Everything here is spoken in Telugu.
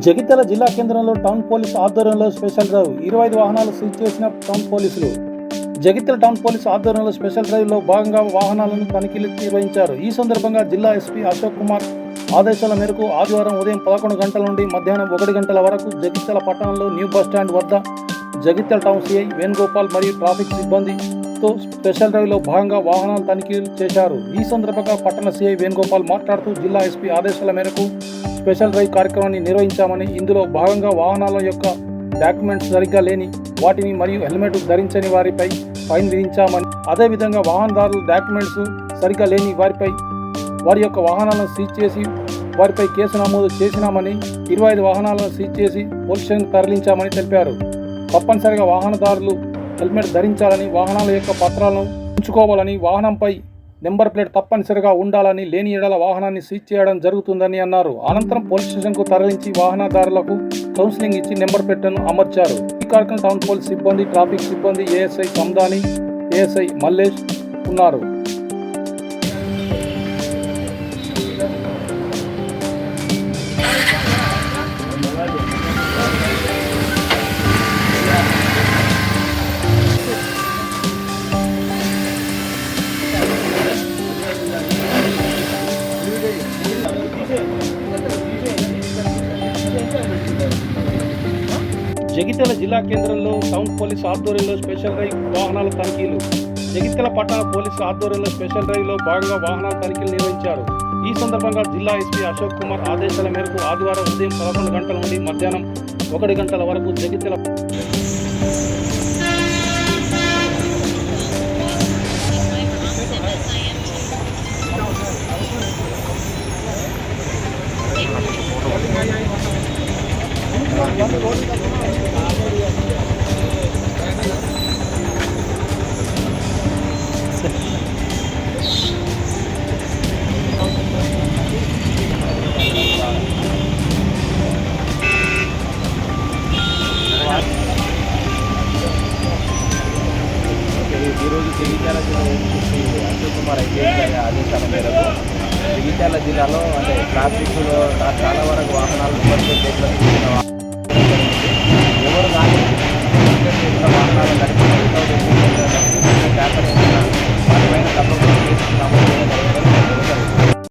జగిత్యాల జిల్లా కేంద్రంలో టౌన్ పోలీసు ఆధ్వర్యంలో స్పెషల్ డ్రైవ్ 25 వాహనాలు సీజ్ చేసిన టౌన్ పోలీసులు. జగిత్యాల టౌన్ పోలీసు ఆధ్వర్యంలో స్పెషల్ డ్రైవ్లో భాగంగా వాహనాలను తనిఖీలు నిర్వహించారు. ఈ సందర్భంగా జిల్లా ఎస్పీ అశోక్ కుమార్ ఆదేశాల మేరకు ఆదివారం ఉదయం 11 గంటల నుండి మధ్యాహ్నం 1 గంటల వరకు జగిత్యాల పట్టణంలో న్యూ బస్టాండ్ వద్ద జగిత్యాల టౌన్ సిఐ వేణుగోపాల్ మరియు ట్రాఫిక్ సిబ్బందితో స్పెషల్ డ్రైవ్లో భాగంగా వాహనాలు తనిఖీలు చేశారు. ఈ సందర్భంగా పట్టణ సిఐ వేణుగోపాల్ మాట్లాడుతూ జిల్లా ఎస్పీ ఆదేశాల మేరకు స్పెషల్ డ్రైవ్ కార్యక్రమాన్ని నిర్వహించామని, ఇందులో భాగంగా వాహనాల యొక్క డాక్యుమెంట్స్ సరిగ్గా లేని వాటిని మరియు హెల్మెట్ ధరించని వారిపై ఫైన్ విధించామని, అదేవిధంగా వాహనదారుల డాక్యుమెంట్స్ సరిగ్గా లేని వారి యొక్క వాహనాలను సీజ్ చేసి వారిపై కేసు నమోదు చేసినామని, 25 వాహనాలను సీజ్ చేసి పోలీస్ స్టేషన్కు తరలించామని తెలిపారు. తప్పనిసరిగా వాహనదారులు హెల్మెట్ ధరించాలని, వాహనాల యొక్క పత్రాలను ఉంచుకోవాలని, వాహనంపై నెంబర్ ప్లేట్ తప్పనిసరిగా ఉండాలని, లేని ఎడల వాహనాన్ని సీజ్ చేయడం జరుగుతుందని అన్నారు. అనంతరం పోలీస్ స్టేషన్కు తరలించి వాహనదారులకు కౌన్సిలింగ్ ఇచ్చి నెంబర్ ప్లేట్లను అమర్చారు. ఈ కార్యక్రమం టౌన్ పోలీస్ సిబ్బంది, ట్రాఫిక్ సిబ్బంది, ఏఎస్ఐ సందాని, ఏఎస్ఐ మల్లేష్ ఉన్నారు. జగిత్యాల జిల్లా కేంద్రంలో టౌన్ పోలీసు ఆధ్వర్యంలో స్పెషల్ డ్రైవ్ వాహనాల తనిఖీలు. జగిత్యాల పట్టణ పోలీసు ఆధ్వర్యంలో స్పెషల్ డ్రైవ్లో భాగంగా వాహనాల తనిఖీలు నిర్వహించారు. ఈ సందర్భంగా జిల్లా ఎస్పీ అశోక్ కుమార్ ఆదేశాల మేరకు ఆదివారం ఉదయం 11 గంటల నుండి మధ్యాహ్నం 1 గంటల వరకు జగిత్యాల ఈరోజు జగిత్యాల జిల్లా ఎస్పీ అశోక్ కుమార్ ఐపీఎస్ గారి ఆదేశాల మేరకు జగిత్యాల జిల్లాలో ట్రాఫిక్లో చాలా వరకు వాహనాలు నెంబర్ ప్లేట్